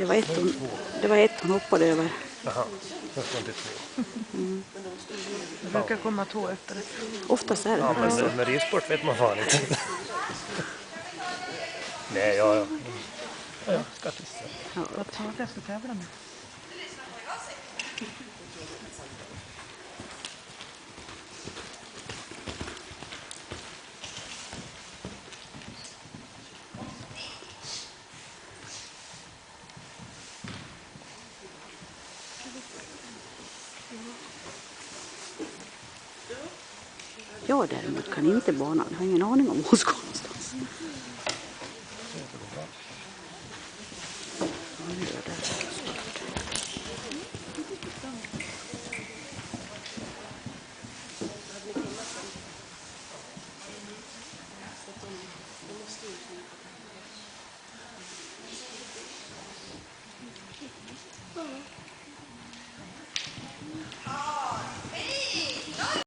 Det var ett hon hoppade över. Jaha, så får inte två. Det brukar komma två efter det. Oftast är det Ja, faktiskt så. men med ridsport vet man fan inte. Nej, ja, ska tissa. Vad tar jag ska tävla med? Jag däremot kan inte banan. Jag har ingen aning om hon ska någonstans. Ja.